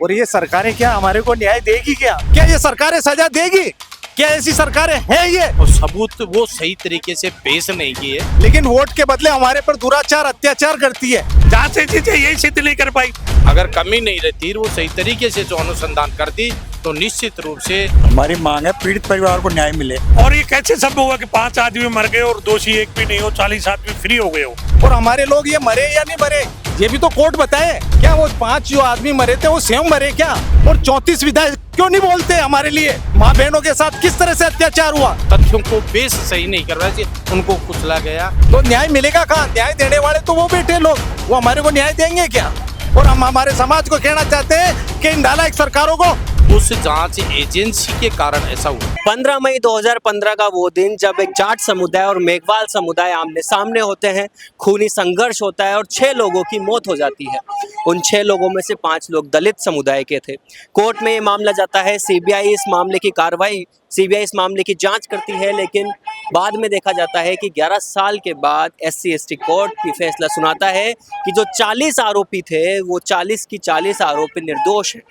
और ये सरकारें क्या हमारे को न्याय देगी? क्या ये सरकारें सजा देगी? क्या ऐसी सरकारें हैं ये? और सबूत वो सही तरीके से पेश नहीं किए, लेकिन वोट के बदले हमारे पर दुराचार अत्याचार करती है। जांच एजेंसी यही सिद्ध नहीं कर पाई। अगर कमी नहीं रहती वो सही तरीके से जो अनुसंधान करती तो निश्चित रूप से हमारी मांग है पीड़ित परिवार को न्याय मिले। और ये कैसे संभव हुआ कि 5 आदमी मर गए और दोषी एक भी नहीं हो, 40 आदमी फ्री हो गए हो? और हमारे लोग ये मरे या नहीं मरे ये भी तो कोर्ट बताए। क्या वो 5 जो आदमी मरे थे वो स्वयं मरे क्या? और 34 विधायक क्यों नहीं बोलते हमारे लिए? माँ बहनों के साथ किस तरह से अत्याचार हुआ? तथ्यों को पेश सही नहीं करवाया, उनको कुचला गया। तो न्याय मिलेगा कहाँ? न्याय देने वाले तो वो बैठे लोग, वो हमारे को न्याय देंगे क्या? और हम हमारे समाज को कहना चाहते हैं कि इन नालायक सरकारों को उस जांच एजेंसी के कारण ऐसा हुआ। 15 मई 2015 का वो दिन जब एक जाट समुदाय और मेघवाल समुदाय आमने सामने होते हैं, खूनी संघर्ष होता है और 6 लोगों की मौत हो जाती है। उन 6 लोगों में से 5 लोग दलित समुदाय के थे। कोर्ट में ये मामला जाता है, सीबीआई इस मामले की जांच करती है, लेकिन बाद में देखा जाता है कि 11 साल के बाद SC/ST कोर्ट भी फैसला सुनाता है कि जो 40 आरोपी थे वो 40 की 40 आरोपी निर्दोष हैं।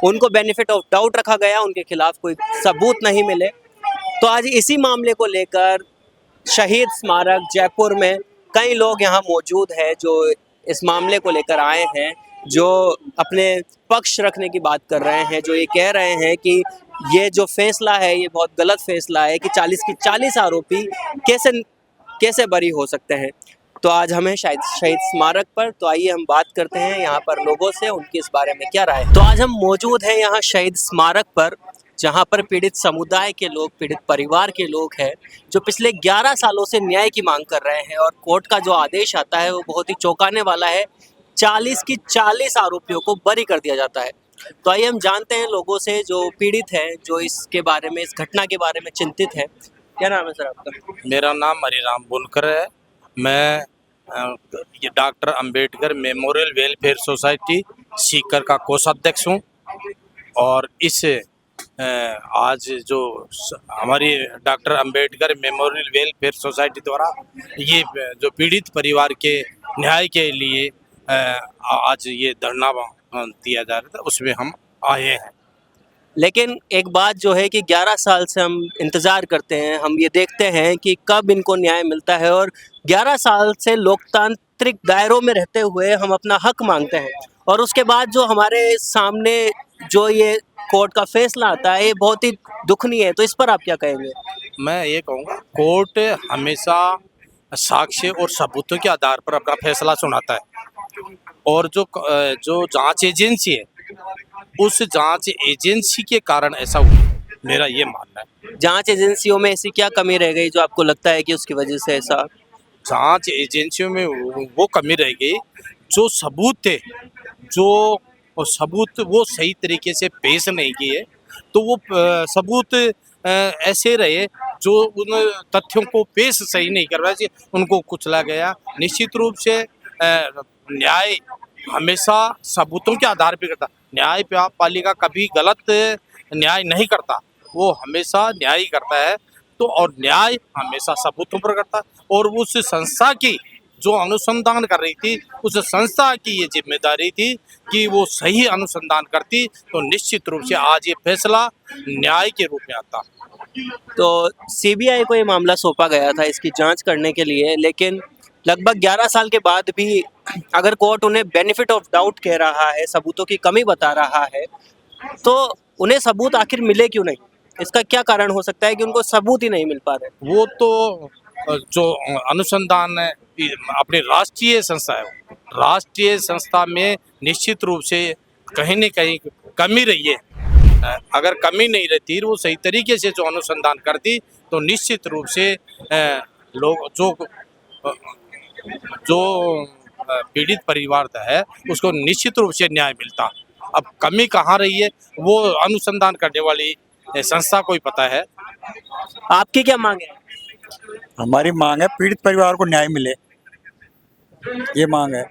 उनको बेनिफिट ऑफ डाउट रखा गया, उनके खिलाफ कोई सबूत नहीं मिले। तो आज इसी मामले को लेकर शहीद स्मारक जयपुर में कई लोग यहाँ मौजूद हैं जो इस मामले को लेकर आए हैं, जो अपने पक्ष रखने की बात कर रहे हैं, जो ये कह रहे हैं कि ये जो फैसला है ये बहुत गलत फैसला है कि 40 की 40 आरोपी कैसे बरी हो सकते हैं। तो आज हमें शायद शहीद स्मारक पर, तो आइए हम बात करते हैं यहाँ पर लोगों से, उनकी इस बारे में क्या राय है। तो आज हम मौजूद हैं यहाँ शहीद स्मारक पर, जहाँ पर पीड़ित समुदाय के लोग, पीड़ित परिवार के लोग हैं जो पिछले 11 सालों से न्याय की मांग कर रहे हैं। और कोर्ट का जो आदेश आता है वो बहुत ही चौंकाने वाला है, 40 की 40 आरोपियों को बरी कर दिया जाता है। तो आइए हम जानते हैं लोगों से जो पीड़ित हैं, जो इसके बारे में, इस घटना के बारे में चिंतित हैं। क्या नाम है सर आपका? मेरा नाम हरिराम बुनकर है। मैं ये doctor Ambedkar memorial welfare society Sikar का कोषाध्यक्ष हूँ। और इस आज जो हमारी doctor Ambedkar memorial welfare society द्वारा ये जो पीड़ित परिवार के न्याय के लिए आज ये धरना दिया जा रहा था, उसमें हम आए हैं। लेकिन एक बात जो है कि 11 साल से हम इंतज़ार करते हैं, हम ये देखते हैं कि कब इनको न्याय मिलता है, और 11 साल से लोकतांत्रिक दायरों में रहते हुए हम अपना हक मांगते हैं, और उसके बाद जो हमारे सामने जो ये कोर्ट का फैसला आता है ये बहुत ही दुखनीय है। तो इस पर आप क्या कहेंगे? मैं ये कहूँगा, कोर्ट हमेशा साक्ष्य और सबूतों के आधार पर अपना फैसला सुनाता है। और जो जांच एजेंसी है, उस जांच एजेंसी के कारण ऐसा हुआ, मेरा ये मानना है। जांच एजेंसियों में ऐसी क्या कमी रह गई जो आपको लगता है कि उसकी वजह से ऐसा? जांच एजेंसियों में वो कमी रह गई, जो सबूत थे, जो सबूत वो सही तरीके से पेश नहीं किए, तो वो सबूत ऐसे रहे जो उन तथ्यों को पेश सही नहीं करवाए, उनको कुचला गया। निश्चित रूप से न्याय हमेशा सबूतों के आधार पर करता। न्यायपालिका कभी गलत न्याय नहीं करता, वो हमेशा न्याय करता है। तो और न्याय हमेशा सबूतों पर करता है। और उस संस्था की जो अनुसंधान कर रही थी, उस संस्था की ये जिम्मेदारी थी कि वो सही अनुसंधान करती, तो निश्चित रूप से आज ये फैसला न्याय के रूप में आता। तो सीबीआई को ये मामला सौंपा गया था इसकी जांच करने के लिए, लेकिन लगभग 11 साल के बाद भी अगर कोर्ट उन्हें बेनिफिट ऑफ डाउट कह रहा है, सबूतों की कमी बता रहा है, तो उन्हें सबूत आखिर मिले क्यों नहीं? इसका क्या कारण हो सकता है कि उनको सबूत ही नहीं मिल पा रहे? वो तो जो अनुसंधान है, अपनी राष्ट्रीय संस्था है, राष्ट्रीय संस्था में निश्चित रूप से कहीं न कहीं कमी रही है। अगर कमी नहीं रहती, वो सही तरीके से जो अनुसंधान करती, तो निश्चित रूप से लोग जो पीड़ित परिवार है उसको निश्चित रूप से न्याय मिलता। अब कमी कहाँ रही है वो अनुसंधान करने वाली संस्था को ही पता है। आपकी क्या मांग है? हमारी मांग है पीड़ित परिवार को न्याय मिले, ये मांग है।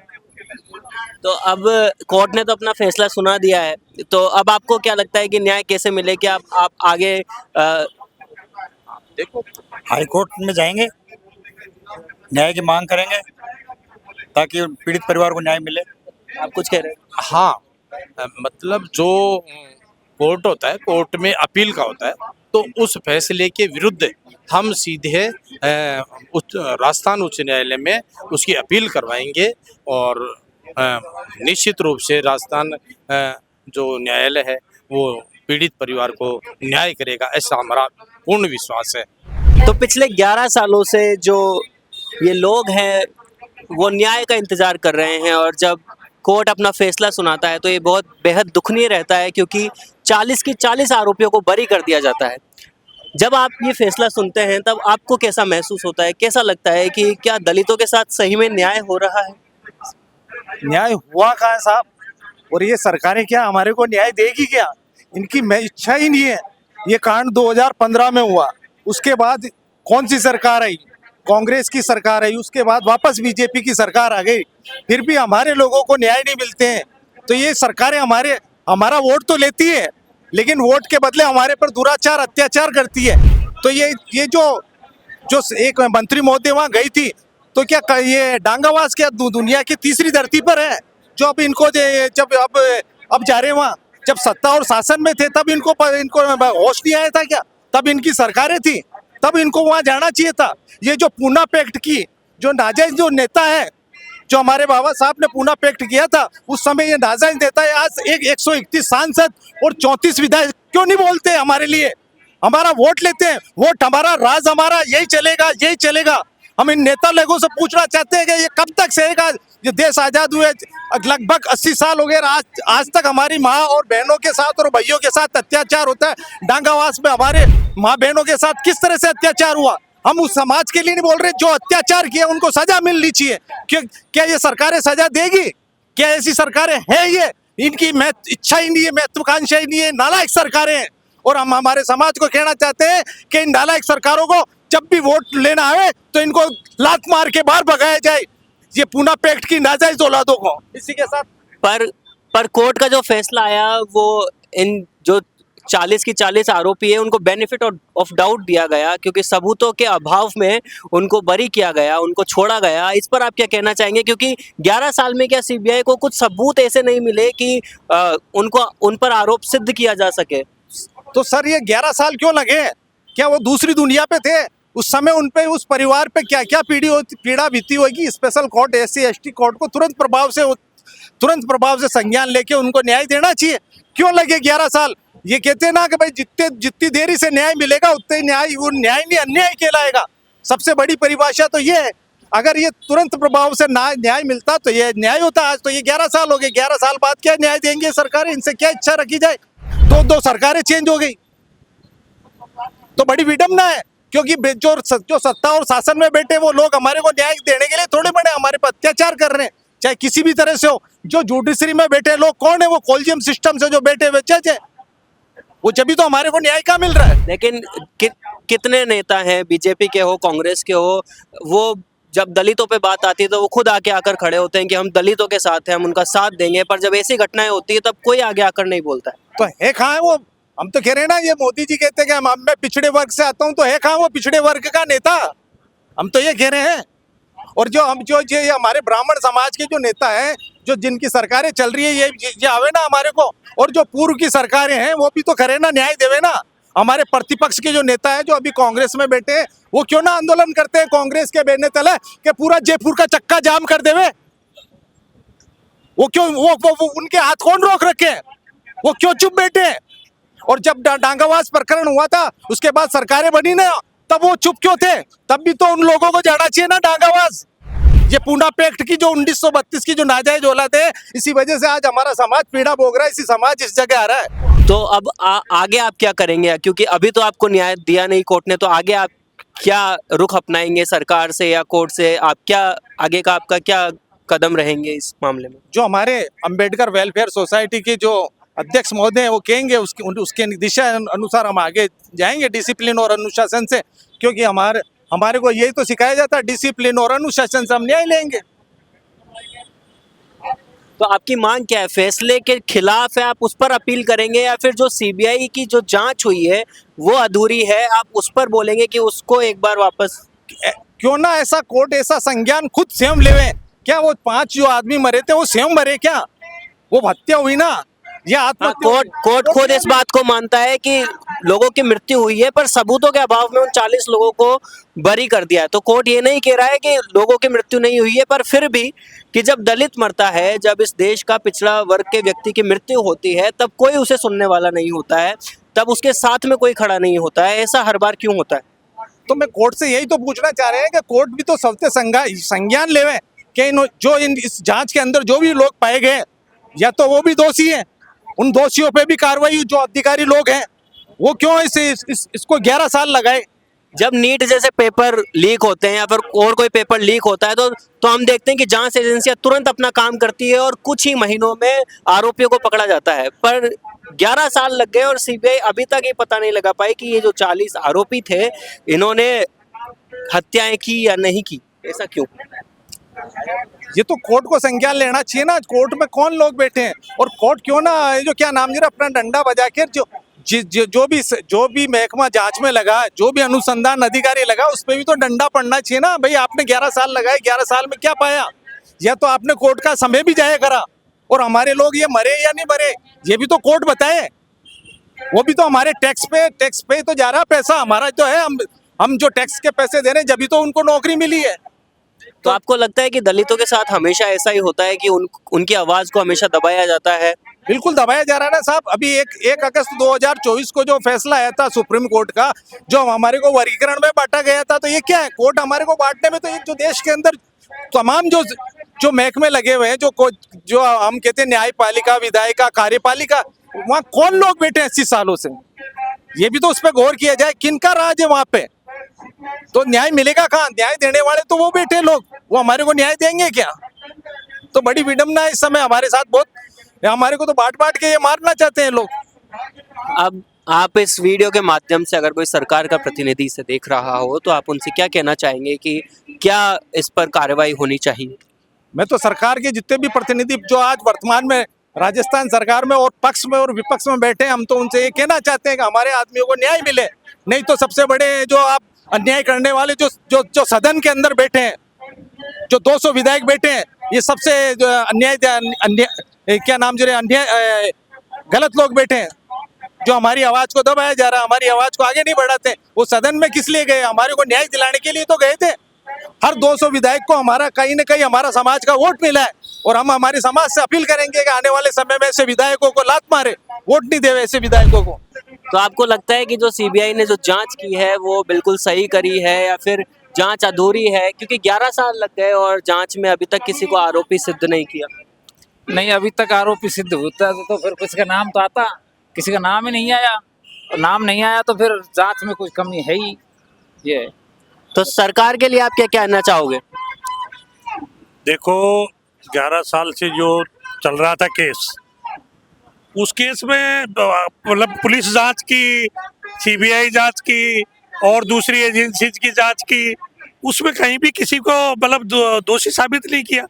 तो अब कोर्ट ने तो अपना फैसला सुना दिया है, तो अब आपको क्या लगता है कि न्याय कैसे मिले? क्या आप आगे देखो, हाई कोर्ट में जाएंगे, न्याय की मांग करेंगे ताकि पीड़ित परिवार को न्याय मिले। आप कुछ कह रहे हैं? हाँ, मतलब जो कोर्ट होता है, कोर्ट में अपील का होता है, तो उस फैसले के विरुद्ध हम सीधे राजस्थान उच्च न्यायालय में उसकी अपील करवाएंगे और निश्चित रूप से राजस्थान जो न्यायालय है वो पीड़ित परिवार को न्याय करेगा, ऐसा हमारा पूर्ण विश्वास है। तो पिछले 11 सालों से जो ये लोग हैं वो न्याय का इंतजार कर रहे हैं और जब कोर्ट अपना फैसला सुनाता है तो ये बहुत बेहद दुखनीय रहता है क्योंकि 40 के 40 आरोपियों को बरी कर दिया जाता है। जब आप ये फैसला सुनते हैं तब आपको कैसा महसूस होता है, कैसा लगता है कि क्या दलितों के साथ सही में न्याय हो रहा है? न्याय हुआ कहाँ है साहब? और ये सरकारें क्या हमारे को न्याय देगी क्या? इनकी इच्छा ही नहीं है। ये कांड 2015 में हुआ, उसके बाद कौन सी सरकार आई? कांग्रेस की सरकार आई, उसके बाद वापस बीजेपी की सरकार आ गई, फिर भी हमारे लोगों को न्याय नहीं मिलते हैं। तो ये सरकारें हमारा वोट तो लेती है लेकिन वोट के बदले हमारे पर दुराचार अत्याचार करती है। तो ये जो एक मंत्री महोदय वहाँ गई थी, तो क्या ये डांगावास क्या दुनिया की तीसरी धरती पर है जो अब इनको जब अब जा रहे हैं वहाँ? जब सत्ता और शासन में थे तब इनको होश नहीं आया था क्या? तब इनकी सरकारें थी, तब इनको वहाँ जाना चाहिए था। ये जो पूना पैक्ट की जो नाजायज जो नेता है, जो हमारे बाबा साहब ने पूना पैक्ट किया था, उस समय ये नाजायज नेता है। आज 131 सांसद और 34 विधायक क्यों नहीं बोलते हमारे लिए? हमारा वोट लेते हैं, वोट हमारा, राज हमारा, यही चलेगा यही चलेगा। हम इन नेता लोगों से पूछना चाहते हैं कि ये कब तक सहेगा? ये देश आजाद हुए लगभग 80 साल हो गए, आज तक हमारी माँ और बहनों के साथ और भाइयों के साथ अत्याचार होता है। डांगावास में हमारे माँ बहनों के साथ किस तरह से अत्याचार हुआ? हम उस समाज के लिए नहीं बोल रहे, जो अत्याचार किया उनको सजा मिलनी चाहिए। क्या ये सरकारें सजा देगी? क्या ऐसी सरकारें हैं? ये इनकी इच्छा ही नहीं है, महत्वाकांक्षा ही नहीं है, नालायक सरकारें हैं। और हम हमारे समाज को कहना चाहते हैं कि इन नालायक सरकारों को जब भी वोट लेना आए तो इनको लात मार के बाहर भगाया जाए, ये पूना पैक्ट की नाजायज औलादों को। इसी के साथ पर कोर्ट का जो फैसला आया वो इन जो 40 की 40 आरोपी है उनको बेनिफिट ऑफ डाउट दिया गया क्योंकि सबूतों के अभाव में उनको बरी किया गया, उनको छोड़ा गया। इस पर आप क्या कहना चाहेंगे? क्योंकि 11 साल में क्या सीबीआई को कुछ सबूत ऐसे नहीं मिले कि उन पर आरोप सिद्ध किया जा सके? तो सर ये 11 साल क्यों लगे? क्या वो दूसरी दुनिया पे थे? उस समय उन पे, उस परिवार पे क्या क्या पीड़ा बीती होगी? Special court, SC ST court को तुरंत प्रभाव से संज्ञान लेके उनको न्याय देना चाहिए। क्यों लगे 11 साल? ये कहते हैं ना कि भाई जितनी देरी से न्याय मिलेगा उतने न्याय, वो न्याय नहीं अन्याय कहलाएगा। सबसे बड़ी परिभाषा तो ये है। अगर ये तुरंत प्रभाव से न्याय मिलता तो ये न्याय होता। आज तो ये 11 साल हो गए, 11 साल बाद क्या न्याय देंगे सरकारें? इनसे क्या इच्छा रखी जाए? दो सरकारें चेंज हो गई तो बड़ी विडम्बना है, क्योंकि जो सत्ता और शासन में बैठे वो लोग हमारे को न्याय देने के लिए थोड़े बड़े हमारे पर अत्याचार कर रहे हैं, चाहे किसी भी तरह से हो। जो जुडिशरी में बैठे लोग कौन है? वो कॉलेजियम सिस्टम से जो बैठे हुए जज है, वो जब भी तो हमारे को न्याय का मिल रहा है। लेकिन कितने नेता हैं, बीजेपी के हो, कांग्रेस के हो, वो जब दलितों पे बात आती है तो वो खुद आकर खड़े होते हैं कि हम दलितों के साथ हैं, हम उनका साथ देंगे। पर जब ऐसी घटनाएं होती है तब कोई आगे आकर नहीं बोलता है। तो है कहाँ है वो? हम तो कह रहे हैं ना, ये मोदी जी कहते हैं कि मैं पिछड़े वर्ग से आता हूँ, तो है कहाँ वो पिछड़े वर्ग का नेता? हम तो ये कह रहे हैं। और जो हमारे ब्राह्मण समाज के जो नेता हैं, जो जिनकी सरकारें चल रही है, ये आवे ना हमारे को। और जो पूर्व की सरकारें हैं वो भी तो करे ना, न्याय देवे ना। हमारे प्रतिपक्ष के जो नेता है जो अभी कांग्रेस में बैठे हैं, वो क्यों ना आंदोलन करते हैं कांग्रेस के बैनर तले कि पूरा जयपुर का चक्का जाम कर देवे? वो क्यों, वो उनके हाथ कौन रोक रखे हैं? वो क्यों चुप बैठे हैं? और जब डांगावास प्रकरण हुआ था उसके बाद सरकारें बनी ना, तब वो चुप क्यों थे? तब भी तो उन लोगों को जाना चाहिए ना डांगावास। ये पूना पैक्ट की जो 1932 की जो नाजायज औलाद है, इसी वजह से आज हमारा समाज पीड़ा भोग रहा है, इसी समाज इस जगह आ रहा है। तो अब आगे आप क्या करेंगे? क्योंकि अभी तो आपको न्याय दिया नहीं कोर्ट ने, तो आगे आप क्या रुख अपनाएंगे सरकार से या कोर्ट से? आप क्या आगे का आपका क्या कदम रहेंगे इस मामले में? जो हमारे अंबेडकर वेलफेयर सोसाइटी के जो अध्यक्ष महोदय हैं वो कहेंगे, उसके दिशा अनुसार हम आगे जाएंगे डिसिप्लिन और अनुशासन से। क्योंकि हमारे को यही तो सिखाया जाता है, डिसिप्लिन और अनुशासन से हम न्याय लेंगे। तो आपकी मांग क्या है? फैसले के खिलाफ है, आप उस पर अपील करेंगे, या फिर जो सीबीआई की जो जांच हुई है वो अधूरी है, आप उस पर बोलेंगे कि उसको एक बार वापस? क्यों ना ऐसा कोर्ट ऐसा संज्ञान खुद स्वयं लेवे। क्या वो 5 जो आदमी मरे थे वो स्वयं मरे क्या? वो हत्या हुई ना, ये आत्महत्या कोर्ट हुई। कोर्ट खुद इस बात को मानता है कि लोगों की मृत्यु हुई है, पर सबूतों के अभाव में उन 40 लोगों को बरी कर दिया है। तो कोर्ट ये नहीं कह रहा है कि लोगों की मृत्यु नहीं हुई है, पर फिर भी कि जब दलित मरता है, जब इस देश का पिछड़ा वर्ग के व्यक्ति की मृत्यु होती है, तब कोई उसे सुनने वाला नहीं होता है, तब उसके साथ में कोई खड़ा नहीं होता है। ऐसा हर बार क्यों होता है? तो मैं कोर्ट से यही तो पूछना चाह रहे हैं कि कोर्ट भी तो सबसे संज्ञान लेवे कि इस जांच के अंदर जो भी लोग पाए गए, या तो वो भी दोषी हैं, उन दोषियों पे भी कार्रवाई, जो अधिकारी लोग हैं वो क्यों इसको 11 साल लगाए। जब नीट जैसे पेपर लीक होते हैं या फिर और कोई पेपर लीक होता है, तो हम देखते हैं कि जांच एजेंसियां तुरंत अपना काम करती है और कुछ ही महीनों में आरोपियों को पकड़ा जाता है। पर 11 साल लग गए और सीबीआई अभी तक ये पता नहीं लगा पाई कि ये जो 40 आरोपी थे, इन्होंने हत्याएं की या नहीं की। ऐसा क्यों? ये तो कोर्ट को संज्ञान लेना चाहिए ना, कोर्ट में कौन लोग बैठे हैं, और कोर्ट क्यों ना ये जो क्या नाम जरा अपना डंडा बजा के जो भी महकमा जांच में लगा, जो भी अनुसंधान अधिकारी लगा, उस पर भी तो डंडा पड़ना चाहिए ना। भाई आपने 11 साल लगाए, 11 साल में क्या पाया? या तो आपने कोर्ट का समय भी जाया करा, और हमारे लोग ये मरे या नहीं मरे ये भी तो कोर्ट बताए। वो भी तो हमारे टैक्स पे तो जा रहा पैसा, हमारा तो है, हम जो टैक्स के पैसे दे रहे हैं, जब तो उनको नौकरी मिली है। तो आपको लगता है कि दलितों के साथ हमेशा ऐसा ही होता है कि उनकी आवाज को हमेशा दबाया जाता है? बिल्कुल दबाया जा रहा है ना साहब। अभी 1 अगस्त 2024 को जो फैसला आया था सुप्रीम कोर्ट का, जो हमारे को वर्गीकरण में बांटा गया था, तो ये क्या है? कोर्ट हमारे को बांटने में, तो ये जो देश के अंदर तमाम जो महकमे लगे हुए हैं, जो हम कहते हैं न्यायपालिका, विधायिका, कार्यपालिका, वहाँ कौन लोग बैठे हैं 80 सालों से? ये भी तो उस पर गौर किया जाए, किनका राज है वहाँ पे? तो न्याय मिलेगा कहाँ? न्याय देने वाले तो वो बैठे लोग, वो हमारे को न्याय देंगे क्या? तो बड़ी विडम्बना है इस समय हमारे साथ बहुत। हमारे को तो बांट बांट के ये मारना चाहते हैं लोग। अब आप इस वीडियो के माध्यम से अगर कोई सरकार का प्रतिनिधि इसे देख रहा हो, तो आप उनसे क्या कहना चाहेंगे कि क्या इस पर कार्रवाई होनी चाहिए? मैं तो सरकार के जितने भी प्रतिनिधि जो आज वर्तमान में राजस्थान सरकार में और पक्ष में और विपक्ष में बैठे हैं, हम तो उनसे ये कहना चाहते हैं कि हमारे आदमियों को न्याय मिले। नहीं तो सबसे बड़े जो आप अन्याय करने वाले जो सदन के अंदर बैठे हैं, जो 200 विधायक बैठे हैं, ये सबसे अन्याय क्या नाम जो अन्याय गलत लोग बैठे हैं, जो हमारी आवाज को दबाया जा रहा है, हमारी आवाज को आगे नहीं बढ़ाते। वो सदन में किस लिए गए? हमारे को न्याय दिलाने के लिए तो गए थे। हर 200 विधायक को हमारा कहीं ना कहीं हमारा समाज का वोट मिला है, और हम हमारे समाज से अपील करेंगे कि आने वाले समय में ऐसे विधायकों को लात मारे, वोट नहीं देवे ऐसे विधायकों को। तो आपको लगता है कि जो सीबीआई ने जो जांच की है वो बिल्कुल सही करी है, या फिर जांच अधूरी है? क्योंकि 11 साल लग गए और जांच में अभी तक किसी को आरोपी सिद्ध नहीं किया। नहीं, अभी तक आरोपी सिद्ध होता तो फिर किसी का नाम तो आता, किसी का नाम ही नहीं आया, और नाम नहीं आया तो फिर जांच में कुछ कमी है ही। ये तो सरकार के लिए आप क्या कहना चाहोगे? देखो, 11 साल से जो चल रहा था केस, उस केस में मतलब पुलिस जांच की, सीबीआई जांच की और दूसरी एजेंसीज की जांच की, उसमें कहीं भी किसी को मतलब दोषी साबित नहीं किया।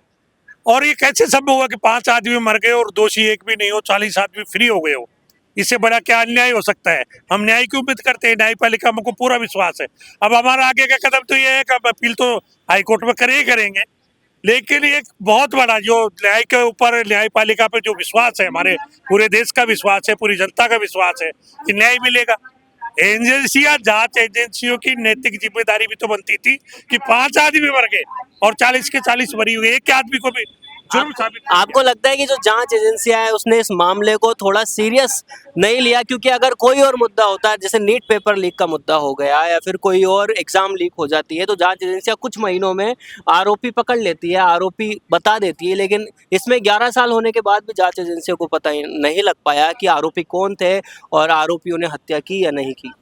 और ये कैसे संभव हुआ कि 5 आदमी मर गए और दोषी एक भी नहीं हो, 40 आदमी फ्री हो गए हो? इससे बड़ा क्या अन्याय हो सकता है? हम न्याय की उम्मीद करते हैं, न्यायपालिका में को पूरा विश्वास है। अब हमारा आगे का कदम तो ये है कि अब अपील तो हाईकोर्ट में करेंगे, लेकिन एक बहुत बड़ा जो न्याय के ऊपर, न्यायपालिका पे जो विश्वास है, हमारे पूरे देश का विश्वास है, पूरी जनता का विश्वास है कि न्याय मिलेगा। एजेंसियां, जांच एजेंसियों की नैतिक जिम्मेदारी भी तो बनती थी कि 5 आदमी मर गए और 40 के 40 मरी हुई, एक आदमी को भी जुर्म साबित। आपको लगता है कि जो जांच एजेंसियां है उसने इस मामले को थोड़ा सीरियस नहीं लिया? क्योंकि अगर कोई और मुद्दा होता है, जैसे नीट पेपर लीक का मुद्दा हो गया या फिर कोई और एग्जाम लीक हो जाती है, तो जांच एजेंसियां कुछ महीनों में आरोपी पकड़ लेती है, आरोपी बता देती है। लेकिन इसमें 11 साल होने के बाद भी जांच एजेंसियों को पता नहीं लग पाया कि आरोपी कौन थे और आरोपियों ने हत्या की या नहीं की।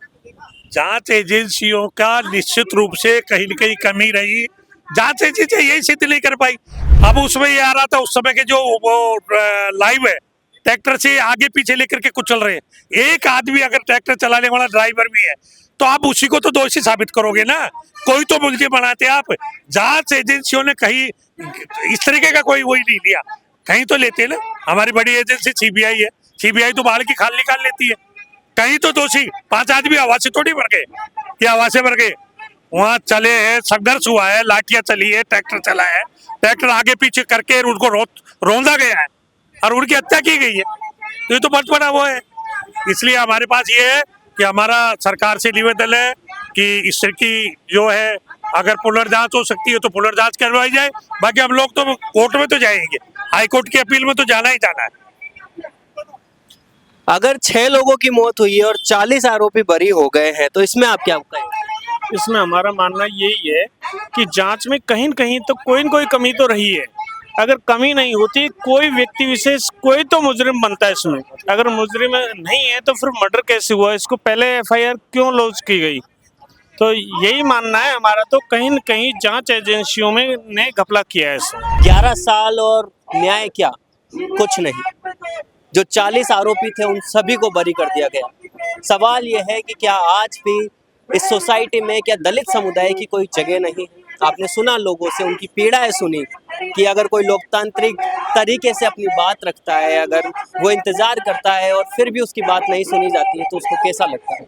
जांच एजेंसियों का निश्चित रूप से कहीं न कहीं कमी रही। जांच एजेंसी यही सिद्ध नहीं कर पाई। अब उसमें ये आ रहा था, उस समय के जो वो लाइव है, ट्रैक्टर से आगे पीछे लेकर के कुचल रहे हैं। एक आदमी अगर ट्रैक्टर चलाने वाला ड्राइवर भी है तो आप उसी को तो दोषी साबित करोगे ना, कोई तो मुझे बनाते आप। जांच एजेंसियों ने कहीं इस तरीके का कोई वही नहीं लिया, कहीं तो लेते ना। हमारी बड़ी एजेंसी सीबीआई है, सीबीआई तो बाहर की खाल निकाल लेती है। कहीं तो दोषी 5 आदमी हवा से थोड़ी मर गए, ये हवा से मर गए। वहां चले हैं, संघर्ष हुआ है, लाठियां चली है, ट्रैक्टर चला है, ट्रैक्टर आगे पीछे करके उनको रोंदा गया है। और उनकी हत्या की गई है। तो ये तो बहुत बड़ा वो है। इसलिए हमारे पास ये है कि हमारा सरकार से निवेदन है कि इसकी जो है अगर पुनर्जांच हो सकती है तो पुनर्जांच करवाई जाए। बाकी हम लोग तो कोर्ट में तो जाएंगे, हाई कोर्ट की अपील में तो जाना ही जाना है। अगर 6 लोगों की मौत हुई है और 40 आरोपी बरी हो गए हैं तो इसमें आप क्या कहेंगे? इसमें हमारा मानना यही है कि जांच में कहीं न कहीं तो कोई न कोई कमी तो रही है। अगर कमी नहीं होती, कोई व्यक्ति विशेष कोई तो मुजरिम बनता है इसमें। अगर मुजरिम नहीं है तो फिर मर्डर कैसे हुआ, इसको पहले एफआईआर क्यों लॉन्च की गई? तो यही मानना है हमारा, तो कहीं न कहीं जांच एजेंसियों में ने घपला किया है इसमें। 11 साल और न्याय क्या? कुछ नहीं। जो 40 आरोपी थे उन सभी को बरी कर दिया गया। सवाल यह है कि क्या आज भी इस सोसाइटी में क्या दलित समुदाय की कोई जगह नहीं है? आपने सुना लोगों से, उनकी पीड़ाएं सुनी कि अगर कोई लोकतांत्रिक तरीके से अपनी बात रखता है, अगर वो इंतजार करता है और फिर भी उसकी बात नहीं सुनी जाती है तो उसको कैसा लगता है।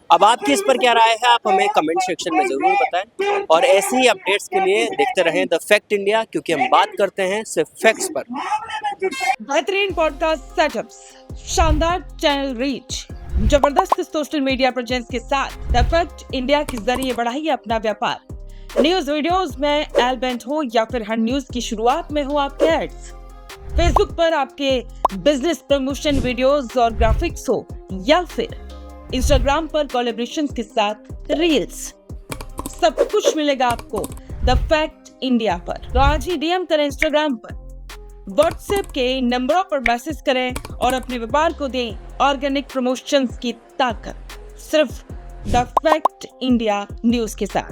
अब आपकी इस पर क्या राय है, आप हमें कमेंट सेक्शन में ज़रूर बताएं। और ऐसी ही अपडेट्स के लिए देखते रहें द फैक्ट इंडिया, क्योंकि हम बात करते हैं सिर्फ फैक्ट्स पर। बेहतरीन पॉडकास्ट सेटअप्स, शानदार चैनल रीच, जबरदस्त सोशल मीडिया प्रेजेंस के साथ द फैक्ट इंडिया के जरिए बढ़ाइए अपना व्यापार। न्यूज वीडियोस में एलबेंट हो या फिर हर न्यूज की शुरुआत में हो आपके एड्स, फेसबुक पर आपके बिजनेस प्रमोशन वीडियोस और ग्राफिक्स हो, या फिर इंस्टाग्राम पर कोलैबोरेशंस के साथ रील्स, सब कुछ मिलेगा आपको द फैक्ट इंडिया पर। तो आज ही डीएम करें इंस्टाग्राम पर, व्हाट्सएप के नंबरों पर मैसेज करें और अपने व्यापार को दें ऑर्गेनिक प्रमोशंस की ताकत, सिर्फ द फैक्ट इंडिया न्यूज के साथ।